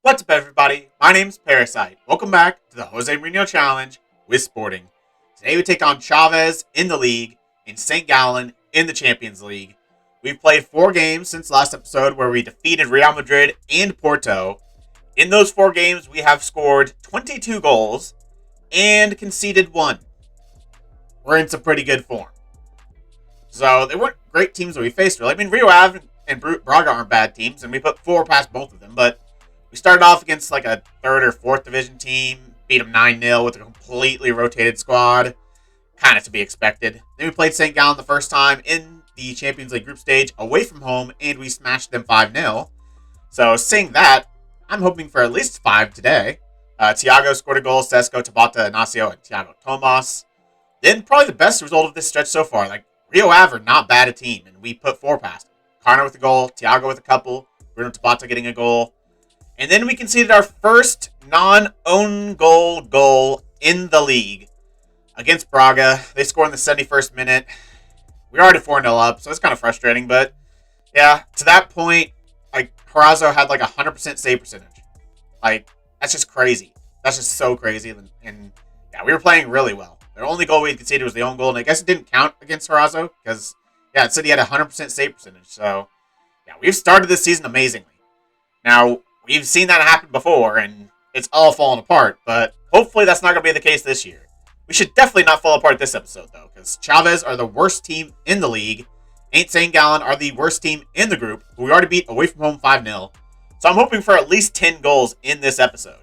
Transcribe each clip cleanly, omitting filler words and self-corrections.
What's up, everybody? My name's Parasite. Welcome back to the Jose Mourinho Challenge with Sporting. Today we take on Chavez in the league and St. Gallen in the Champions League. We've played 4 games since last episode where we defeated Real Madrid and Porto. In those 4 games, we have scored 22 goals and conceded 1. We're in some pretty good form. So they weren't great teams that we faced, really. I mean, Rio Ave and Braga aren't bad teams, and we put 4 past both of them, but we started off against like a 3rd or 4th division team, beat them 9-0 with a completely rotated squad. Kind of to be expected. Then we played St. Gallen the first time in the Champions League group stage away from home, and we smashed them 5-0. So saying that, I'm hoping for at least 5 today. Thiago scored a goal, Sesko, Tabata, Inacio, and Thiago Tomas. Then probably the best result of this stretch so far. Like, Rio Ave are not bad a team, and we put 4 past them. Carno with a goal, Thiago with a couple, Bruno Tabata getting a goal. And then we conceded our first non-own goal in the league against Braga. They scored in the 71st minute. We're already 4-0 up, so it's kind of frustrating. But, yeah, to that point, like, Horazzo had like 100% save percentage. Like, that's just crazy. That's just so crazy. And yeah, we were playing really well. The only goal we conceded was the own goal, and I guess it didn't count against Horazzo because, yeah, it said he had 100% save percentage. So, yeah, we've started this season amazingly. Now, we've seen that happen before, and it's all fallen apart, but hopefully that's not going to be the case this year. We should definitely not fall apart this episode, though, because Chavez are the worst team in the league. St. Gallen are the worst team in the group, who we already beat away from home 5-0. So I'm hoping for at least 10 goals in this episode.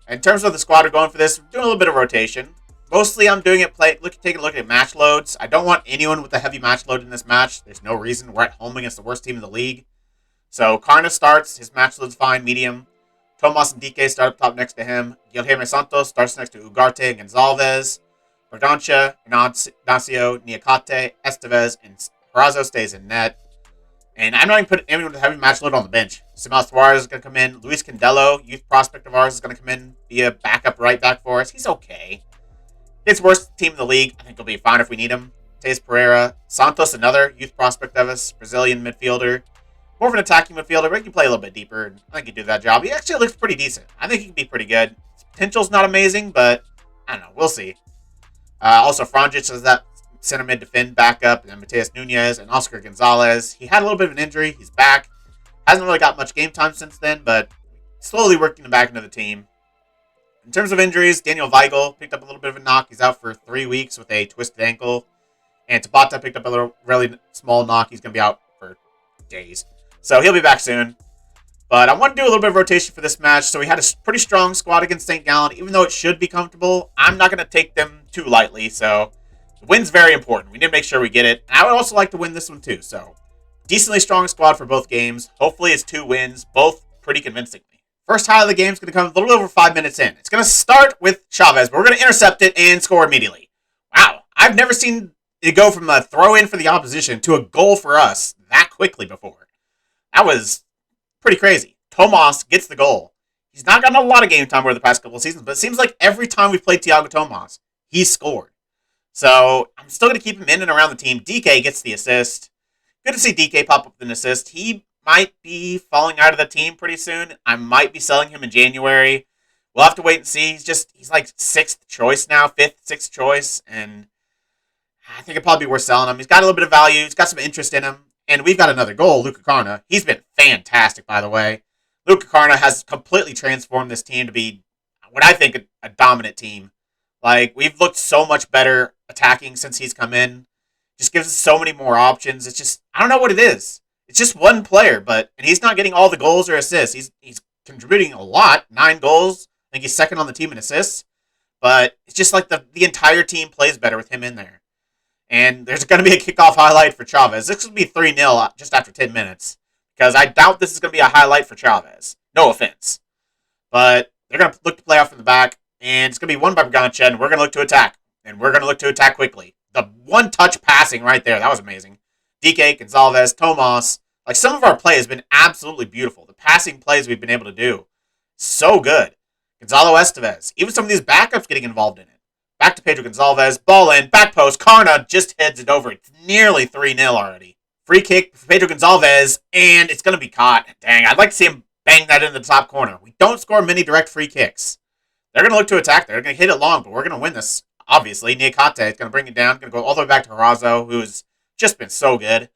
In terms of the squad we're going for this, we're doing a little bit of rotation. Mostly I'm doing it taking a look at match loads. I don't want anyone with a heavy match load in this match. There's no reason. We're at home against the worst team in the league. So Carna starts, his match load's fine, medium. Tomas and DK start up top next to him. Guilherme Santos starts next to Ugarte and Gonzalez. Bergancha, Inacio, Niakate, Estevez, and Horazzo stays in net. And I'm not even putting anyone with a heavy match load on the bench. Simão Suarez is going to come in. Luis Candelo, youth prospect of ours, is going to come in, be a backup right back for us. He's okay. It's worst team in the league. I think he'll be fine if we need him. Teis Pereira. Santos, another youth prospect of us, Brazilian midfielder. More of an attacking midfielder, but he can play a little bit deeper, and I think he can do that job. He actually looks pretty decent. I think he can be pretty good. His potential's not amazing, but I don't know. We'll see. Also, Franjic is that center mid defend backup, and then Mateus Nunez and Oscar Gonzalez. He had a little bit of an injury. He's back. Hasn't really got much game time since then, but slowly working him back into the team. In terms of injuries, Daniel Weigl picked up a little bit of a knock. He's out for 3 weeks with a twisted ankle. And Tabata picked up a little really small knock. He's going to be out for days. So he'll be back soon. But I want to do a little bit of rotation for this match. So we had a pretty strong squad against St. Gallen. Even though it should be comfortable, I'm not going to take them too lightly. So the win's very important. We need to make sure we get it. And I would also like to win this one too. So decently strong squad for both games. Hopefully it's 2 wins, both pretty convincingly. First highlight of the game is going to come a little over 5 minutes in. It's going to start with Chavez, but we're going to intercept it and score immediately. Wow. I've never seen it go from a throw-in for the opposition to a goal for us that quickly before. That was pretty crazy. Tomas gets the goal. He's not gotten a lot of game time over the past couple of seasons, but it seems like every time we've played Thiago Tomas, he's scored. So I'm still going to keep him in and around the team. DK gets the assist. Good to see DK pop up with an assist. He might be falling out of the team pretty soon. I might be selling him in January. We'll have to wait and see. He's like 6th choice now, 5th, 6th choice, and I think it'd probably be worth selling him. He's got a little bit of value. He's got some interest in him. And we've got another goal, Luca Carna. He's been fantastic, by the way. Luca Carna has completely transformed this team to be what I think a dominant team. Like, we've looked so much better attacking since he's come in. Just gives us so many more options. It's just, I don't know what it is. It's just one player, and he's not getting all the goals or assists. He's contributing a lot, 9 goals. I think he's second on the team in assists. But it's just like the entire team plays better with him in there. And there's going to be a kickoff highlight for Chavez. This will be 3-0 just after 10 minutes. Because I doubt this is going to be a highlight for Chavez. No offense. But they're going to look to play off from the back. And it's going to be won by Bergancha. And we're going to look to attack. And we're going to look to attack quickly. The one-touch passing right there. That was amazing. DK, Gonzalez, Tomas. Like, some of our play has been absolutely beautiful. The passing plays we've been able to do. So good. Gonzalo Estevez. Even some of these backups getting involved in it. Back to Pedro Gonzalez. Ball in. Back post. Carna just heads it over. It's nearly 3-0 already. Free kick for Pedro Gonzalez. And it's going to be caught. Dang, I'd like to see him bang that in the top corner. We don't score many direct free kicks. They're going to look to attack. They're going to hit it long, but we're going to win this. Obviously, Niakate is going to bring it down. Going to go all the way back to Harazo, who's just been so good.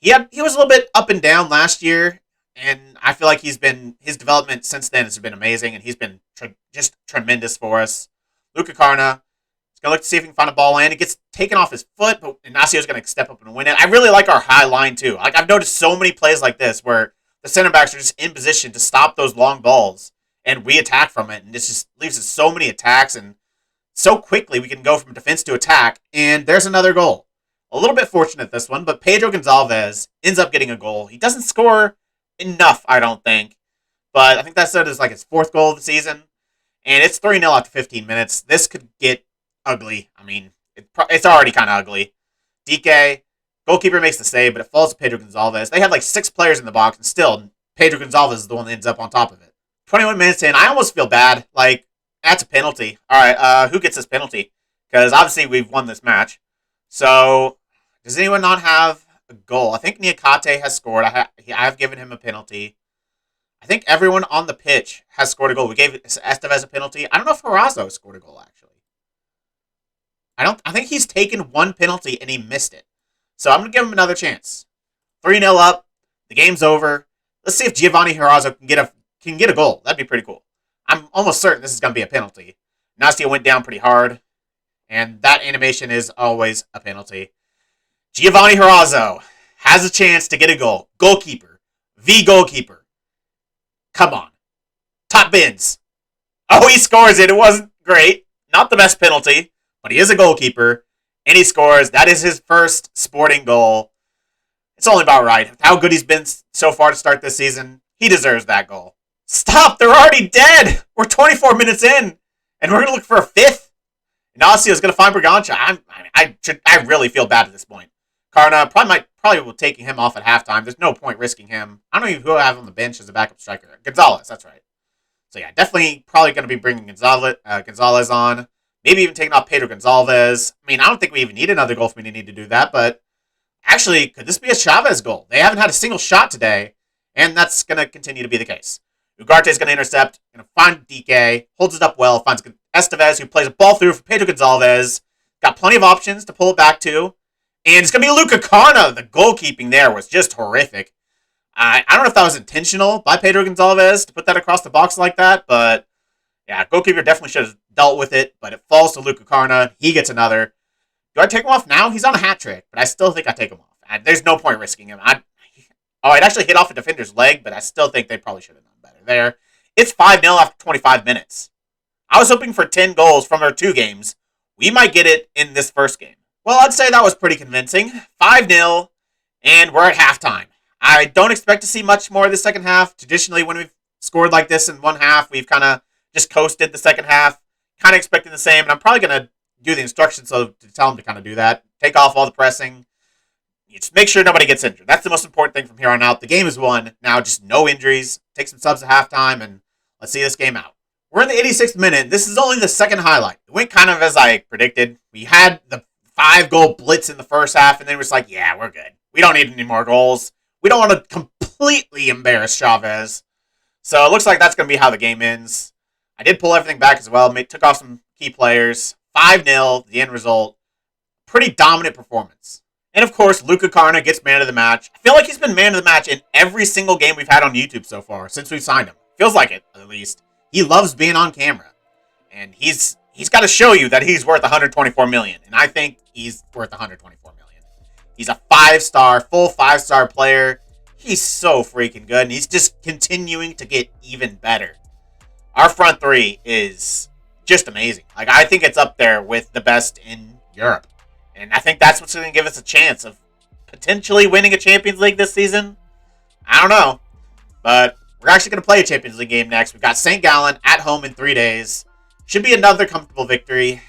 He was a little bit up and down last year, and I feel like his development since then has been amazing, and he's been just tremendous for us. Luca Carna is going to look to see if he can find a ball in. It gets taken off his foot, but Inaccio's going to step up and win it. I really like our high line, too. Like, I've noticed so many plays like this where the center backs are just in position to stop those long balls, and we attack from it, and this just leaves us so many attacks, and so quickly we can go from defense to attack, and there's another goal. A little bit fortunate this one, but Pedro Gonçalves ends up getting a goal. He doesn't score enough, I don't think, but I think that is like his 4th goal of the season, and it's 3-0 after 15 minutes. This could get ugly. I mean, it's already kind of ugly. DK, goalkeeper makes the save, but it falls to Pedro Gonçalves. They had like 6 players in the box, and still, Pedro Gonçalves is the one that ends up on top of it. 21 minutes in, I almost feel bad. Like, that's a penalty. All right, who gets this penalty? Because obviously we've won this match. So, does anyone not have a goal? I think Niakate has scored. I have given him a penalty. I think everyone on the pitch has scored a goal. We gave Estevez a penalty. I don't know if Harazo scored a goal, actually. I think he's taken 1 penalty and he missed it. So I'm going to give him another chance. 3-0 up. The game's over. Let's see if Giovanni Harazo can get a goal. That'd be pretty cool. I'm almost certain this is going to be a penalty. Nastia went down pretty hard, and that animation is always a penalty. Giovanni Harazo has a chance to get a goal. Goalkeeper. The goalkeeper. Come on. Top bins. Oh, he scores it. It wasn't great. Not the best penalty, but he is a goalkeeper, and he scores. That is his first Sporting goal. It's only about right. How good he's been so far to start this season, he deserves that goal. Stop! They're already dead! We're 24 minutes in, and we're going to look for a 5th. Inacio is going to find Bragança. I really feel bad at this point. Carna probably will take him off at halftime. There's no point risking him. I don't even know who I have on the bench as a backup striker. Gonzalez, that's right. So yeah, definitely probably going to be bringing Gonzalez on. Maybe even taking off Pedro Gonçalves. I mean, I don't think we even need another goal for me to need to do that, but actually, could this be a Chavez goal? They haven't had a single shot today, and that's going to continue to be the case. Ugarte is going to intercept, going to find DK, holds it up well, finds Estevez, who plays a ball through for Pedro Gonçalves. Got plenty of options to pull it back to. And it's going to be Luca Carna. The goalkeeping there was just horrific. I don't know if that was intentional by Pedro Gonçalves to put that across the box like that, but yeah, goalkeeper definitely should have dealt with it, but it falls to Luca Carna. He gets another. Do I take him off now? He's on a hat trick, but I still think I take him off. There's no point risking him. It actually hit off a defender's leg, but I still think they probably should have done better there. It's 5-0 after 25 minutes. I was hoping for 10 goals from our 2 games. We might get it in this first game. Well, I'd say that was pretty convincing. 5-0, and we're at halftime. I don't expect to see much more of the second half. Traditionally, when we've scored like this in one half, we've kind of just coasted the second half. Kind of expecting the same, and I'm probably going to do the instructions to tell them to kind of do that. Take off all the pressing. Just make sure nobody gets injured. That's the most important thing from here on out. The game is won. Now just no injuries. Take some subs at halftime, and let's see this game out. We're in the 86th minute. This is only the second highlight. It went kind of as I predicted. We had the 5-goal blitz in the first half, and then we're just like, yeah, we're good. We don't need any more goals. We don't want to completely embarrass Chavez. So it looks like that's going to be how the game ends. I did pull everything back as well. Took off some key players. 5-0, the end result. Pretty dominant performance. And of course, Luca Carna gets man of the match. I feel like he's been man of the match in every single game we've had on YouTube so far, since we've signed him. Feels like it, at least. He loves being on camera. And he's got to show you that he's worth $124 million. And I think he's worth $124 million. He's a 5-star, full 5-star player. He's so freaking good. And he's just continuing to get even better. Our front 3 is just amazing. Like, I think it's up there with the best in Europe. And I think that's what's going to give us a chance of potentially winning a Champions League this season. I don't know. But we're actually going to play a Champions League game next. We've got St. Gallen at home in 3 days. Should be another comfortable victory.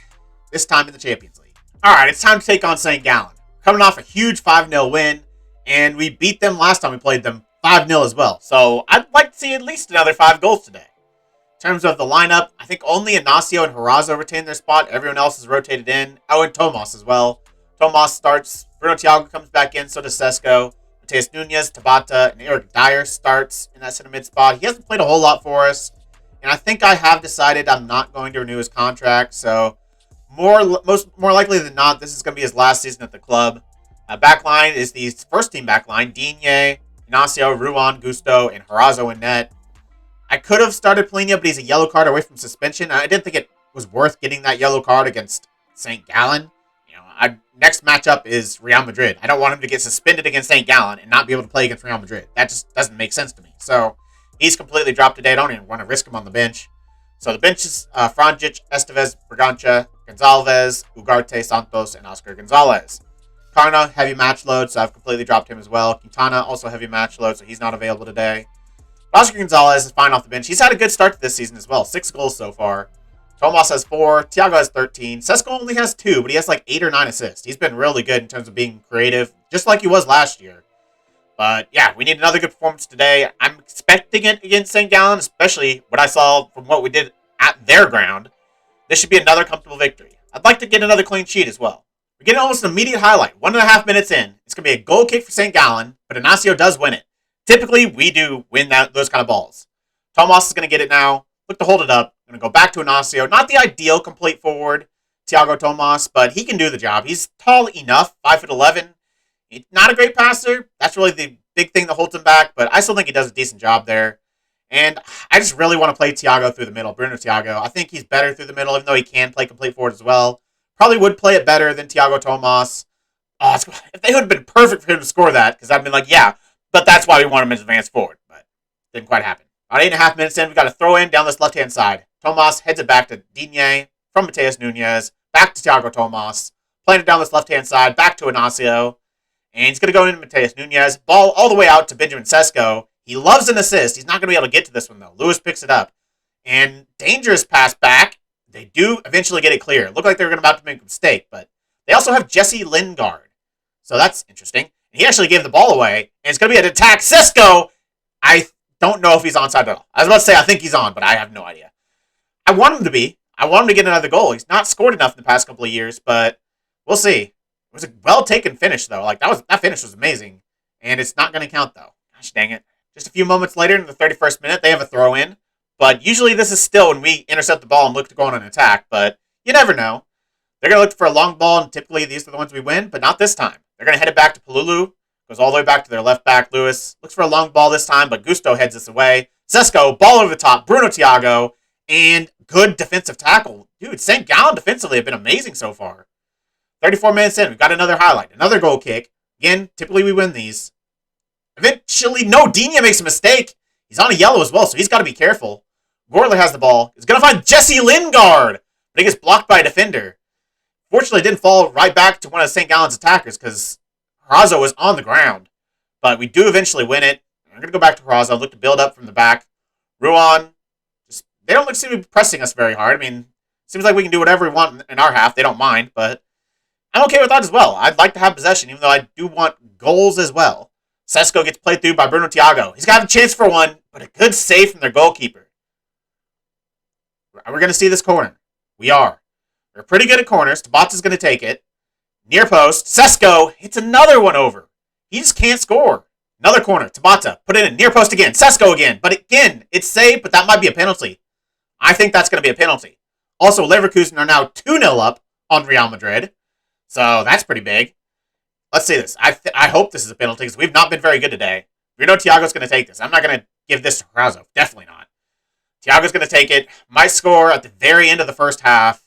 This time in the Champions League. Alright, it's time to take on St. Gallen. Coming off a huge 5-0 win. And we beat them last time we played them 5-0 as well. So I'd like to see at least another 5 goals today. In terms of the lineup, I think only Inacio and Harazo retain their spot. Everyone else is rotated in. Oh, and Tomas as well. Tomas starts. Bruno Thiago comes back in. So does Sesko. Mateus Nunes, Tabata, and Eric Dyer starts in that center mid spot. He hasn't played a whole lot for us, and I think I have decided I'm not going to renew his contract. So more likely than not, this is going to be his last season at the club. Backline is the first team backline: Digne, Ignacio, Ruan, Gusto, and Harazo in net. I could have started Polina, but he's a yellow card away from suspension. I didn't think it was worth getting that yellow card against St. Gallen. Next matchup is Real Madrid. I don't want him to get suspended against St. Gallen and not be able to play against Real Madrid. That just doesn't make sense to me. So he's completely dropped today. I don't even want to risk him on the bench. So the bench is Franjic, Estevez, Braganca, Gonzalez, Ugarte, Santos, and Oscar Gonzalez. Carna, heavy match load, so I've completely dropped him as well. Quintana, also heavy match load, so he's not available today. Oscar Gonzalez is fine off the bench. He's had a good start to this season as well. 6 goals so far. Tomas has 4. Thiago has 13. Sesko only has 2, but he has like 8 or 9 assists. He's been really good in terms of being creative, just like he was last year. But yeah, we need another good performance today. I'm expecting it against St. Gallen, especially what I saw from what we did at their ground. This should be another comfortable victory. I'd like to get another clean sheet as well. We're getting almost an immediate highlight. 1.5 minutes in. It's going to be a goal kick for St. Gallen, but Ignacio does win it. Typically, we do win those kind of balls. Tomas is going to get it now. Look to hold it up. Going to go back to Ignacio. Not the ideal complete forward, Thiago Tomas, but he can do the job. He's tall enough, 5'11". He's not a great passer. That's really the big thing that holds him back, but I still think he does a decent job there. And I just really want to play Thiago through the middle, Bruno Thiago. I think he's better through the middle, even though he can play complete forward as well. Probably would play it better than Thiago Tomas. If they would have been perfect for him to score that, because I'd been like, yeah, but that's why we want him as advanced forward. But didn't quite happen. About 8.5 minutes in, we got a throw in down this left-hand side. Tomas heads it back to Digne from Mateus Nunes, back to Thiago Tomas, playing it down this left-hand side, back to Ignacio, and he's going to go into Mateus Nunes. Ball all the way out to Benjamin Sesko. He loves an assist. He's not going to be able to get to this one, though. Lewis picks it up. And dangerous pass back. They do eventually get it clear. It looked like they were about to make a mistake, but they also have Jesse Lingard. So that's interesting. And he actually gave the ball away, and it's going to be an attack. Sesko! I don't know if he's onside at all. I was about to say I think he's on, but I have no idea. I want him to be. I want him to get another goal. He's not scored enough in the past couple of years, but we'll see. It was a well-taken finish, though. That finish was amazing, and it's not going to count, though. Gosh dang it. Just a few moments later, in the 31st minute, they have a throw-in. But usually this is still when we intercept the ball and look to go on an attack, but you never know. They're going to look for a long ball, and typically these are the ones we win, but not this time. They're going to head it back to Palulu. Goes all the way back to their left back, Lewis. Looks for a long ball this time, but Gusto heads this away. Sesko, ball over the top. Bruno Thiago, and good defensive tackle. Dude, St. Gallen defensively have been amazing so far. 34 minutes in, we've got another highlight. Another goal kick. Again, typically we win these. Eventually, no, Digne makes a mistake. He's on a yellow as well, so he's got to be careful. Gorley has the ball. He's going to find Jesse Lingard, but he gets blocked by a defender. Fortunately, it didn't fall right back to one of St. Gallen's attackers because Harazo was on the ground. But we do eventually win it. I'm going to go back to Harazo, look to build up from the back. Ruan, they don't seem to be pressing us very hard. I mean, seems like we can do whatever we want in our half. They don't mind, but I'm okay with that as well. I'd like to have possession, even though I do want goals as well. Sesko gets played through by Bruno Thiago. He's got a chance for one, but a good save from their goalkeeper. We're going to see this corner. We are. We're pretty good at corners. Tabata's going to take it. Near post. Sesko hits another one over. He just can't score. Another corner. Tabata. Put it in. Near post again. Sesko again. But again, it's saved, but that might be a penalty. I think that's going to be a penalty. Also, Leverkusen are now 2-0 up on Real Madrid. So that's pretty big. Let's see this. I hope this is a penalty because we've not been very good today. Bruno Thiago's going to take this. I'm not going to give this to Harazo. Definitely not. Thiago's going to take it. Might score at the very end of the first half.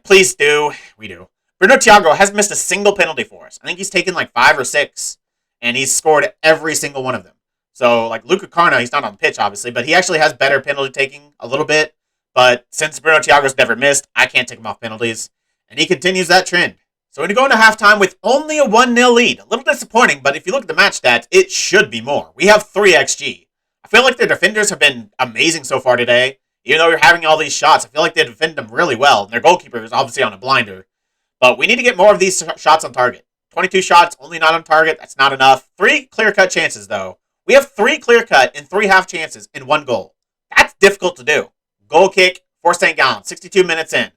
Please do. We do. Bruno Thiago hasn't missed a single penalty for us. I think he's taken like 5 or 6. And he's scored every single one of them. So, like Luca Carna, he's not on the pitch, obviously. But he actually has better penalty taking a little bit. But since Bruno Thiago's never missed, I can't take him off penalties. And he continues that trend. So we're going to go into halftime with only a 1-0 lead. A little disappointing, but if you look at the match stats, it should be more. We have 3 XG. I feel like their defenders have been amazing so far today. Even though we're having all these shots, I feel like they defend them really well. And their goalkeeper is obviously on a blinder. But we need to get more of these shots on target. 22 shots, only not on target. That's not enough. 3 clear-cut chances, though. We have 3 clear-cut and 3 half chances in 1 goal. That's difficult to do. Goal kick for St. Gallen, 62 minutes in.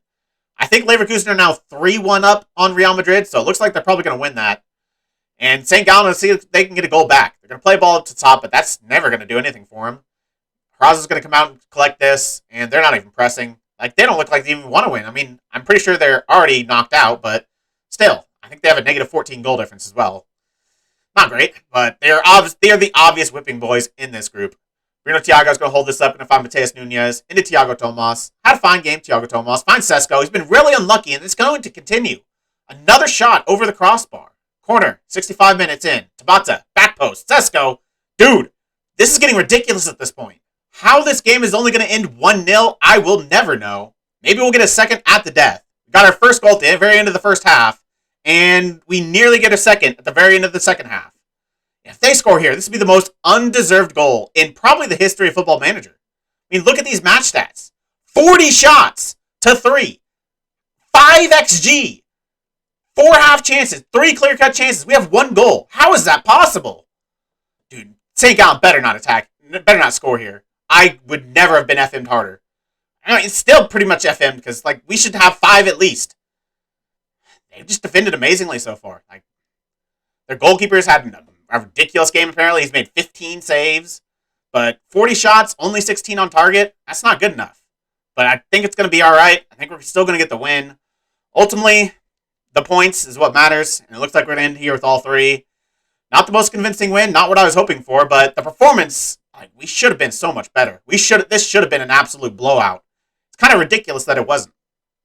I think Leverkusen are now 3-1 up on Real Madrid, so it looks like they're probably going to win that. And St. Gallen will see if they can get a goal back. They're going to play ball up to top, but that's never going to do anything for them. Haraza's going to come out and collect this, and they're not even pressing. Like, they don't look like they even want to win. I mean, I'm pretty sure they're already knocked out, but still, I think they have a negative 14 goal difference as well. Not great, but they are the obvious whipping boys in this group. Bruno Thiago's going to hold this up, and find Mateus Nunes into Thiago Tomas. Had a fine game, Thiago Tomas. Find Sesko. He's been really unlucky, and it's going to continue. Another shot over the crossbar. Corner, 65 minutes in. Tabata, back post. Sesko. Dude, this is getting ridiculous at this point. How this game is only going to end 1-0, I will never know. Maybe we'll get a second at the death. We got our first goal at the very end of the first half, and we nearly get a second at the very end of the second half. If they score here, this would be the most undeserved goal in probably the history of Football Manager. I mean, look at these match stats. 40 shots to 3. 5 XG. 4 half chances. 3 clear-cut chances. We have 1 goal. How is that possible? Dude, St. Gallen better not attack. Better not score here. I would never have been FM'd harder. I mean, it's still pretty much FM'd because, like, we should have 5 at least. They've just defended amazingly so far. Like, their goalkeeper's had a ridiculous game, apparently. He's made 15 saves. But 40 shots, only 16 on target. That's not good enough. But I think it's going to be all right. I think we're still going to get the win. Ultimately, the points is what matters. And it looks like we're going to end here with all 3. Not the most convincing win. Not what I was hoping for. But the performance, like, we should have been so much better. This should have been an absolute blowout. It's kind of ridiculous that it wasn't.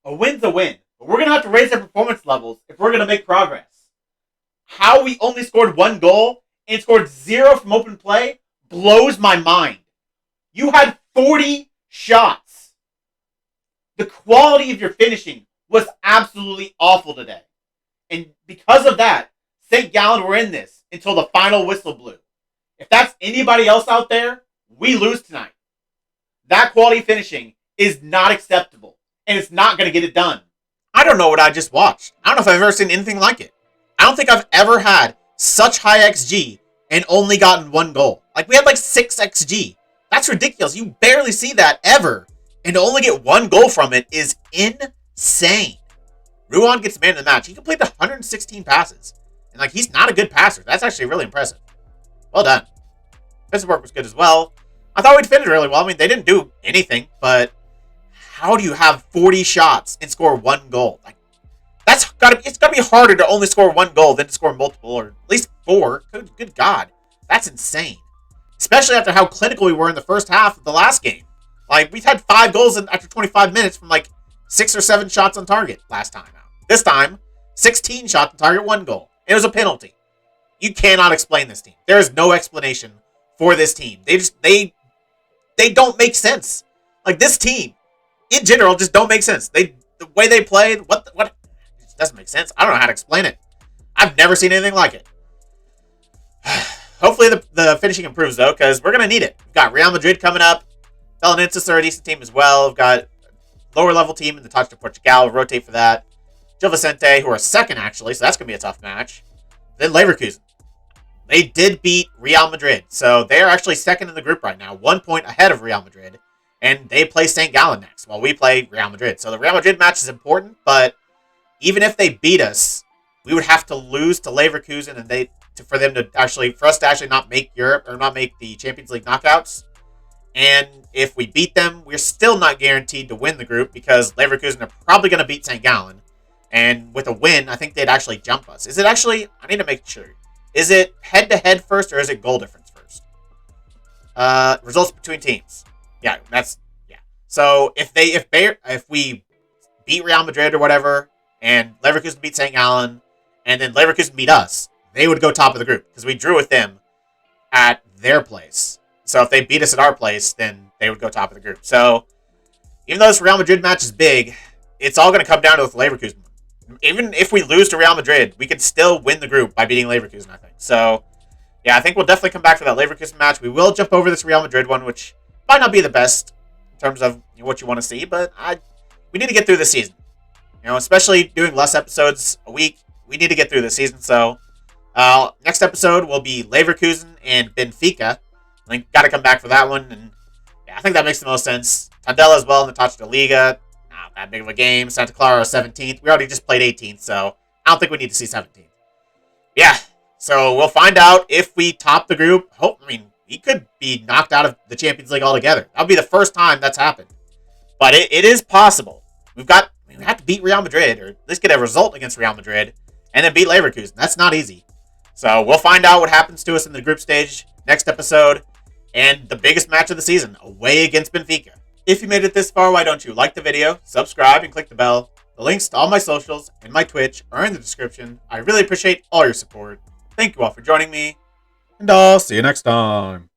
A win's a win. But we're going to have to raise our performance levels if we're going to make progress. How we only scored 1 goal and scored 0 from open play blows my mind. You had 40 shots. The quality of your finishing was absolutely awful today. And because of that, St. Gallen were in this until the final whistle blew. If that's anybody else out there, we lose tonight. That quality finishing is not acceptable. And it's not going to get it done. I don't know what I just watched. I don't know if I've ever seen anything like it. I don't think I've ever had such high XG and only gotten 1 goal. Like, we had like 6 XG. That's ridiculous. You barely see that ever. And to only get 1 goal from it is insane. Ruan gets man of the match. He completed 116 passes. And, like, he's not a good passer. That's actually really impressive. Well done. Defensive work was good as well. I thought we defended really well. I mean, they didn't do anything, but how do you have 40 shots and score 1 goal? Like, it's gotta be harder to only score 1 goal than to score multiple, or at least 4. Good God. That's insane. Especially after how clinical we were in the first half of the last game. Like, we've had 5 goals after 25 minutes from, like, 6 or 7 shots on target last time out. This time, 16 shots on target, 1 goal. It was a penalty. You cannot explain this team. There is no explanation for this team. They don't make sense. Like, this team, in general, just don't make sense. The way they played, what, it just doesn't make sense. I don't know how to explain it. I've never seen anything like it. Hopefully the finishing improves, though, because we're going to need it. We've got Real Madrid coming up. Belenenses are a decent team as well. We've got a lower-level team in the Liga Portugal. We'll rotate for that. Gil Vicente, who are second, actually, so that's going to be a tough match. Then Leverkusen. They did beat Real Madrid, so they're actually second in the group right now, 1 point ahead of Real Madrid, and they play St. Gallen next while we play Real Madrid. So the Real Madrid match is important, but even if they beat us, we would have to lose to Leverkusen and for us to actually not make Europe or not make the Champions League knockouts. And if we beat them, we're still not guaranteed to win the group because Leverkusen are probably going to beat St. Gallen. And with a win, I think they'd actually jump us. Is it actually? I need to make sure. Is it head-to-head first or is it goal difference first? Results between teams. Yeah. So if we beat Real Madrid or whatever, and Leverkusen beat St. Gallen, and then Leverkusen beat us, they would go top of the group because we drew with them at their place. So if they beat us at our place, then they would go top of the group. So even though this Real Madrid match is big, it's all going to come down to the Leverkusen. Even if we lose to Real Madrid, we can still win the group by beating Leverkusen, I think. So, yeah, I think we'll definitely come back for that Leverkusen match. We will jump over this Real Madrid one, which might not be the best in terms of what you want to see, but we need to get through the season. Especially doing less episodes a week, we need to get through the season. So, next episode will be Leverkusen and Benfica. I think got to come back for that one, and yeah, I think that makes the most sense. Tondela as well in the Liga Portugal. Not that big of a game. Santa Clara 17th. We already just played 18th, so I don't think we need to see 17th. Yeah, So we'll find out if we top the group. We could be knocked out of the Champions League altogether. That would be the first time that's happened. But it is possible. We have to beat Real Madrid, or at least get a result against Real Madrid, and then beat Leverkusen. That's not easy. So we'll find out what happens to us in the group stage next episode, and the biggest match of the season, away against Benfica. If you made it this far, why don't you like the video, subscribe, and click the bell. The links to all my socials and my Twitch are in the description. I really appreciate all your support. Thank you all for joining me, and I'll see you next time.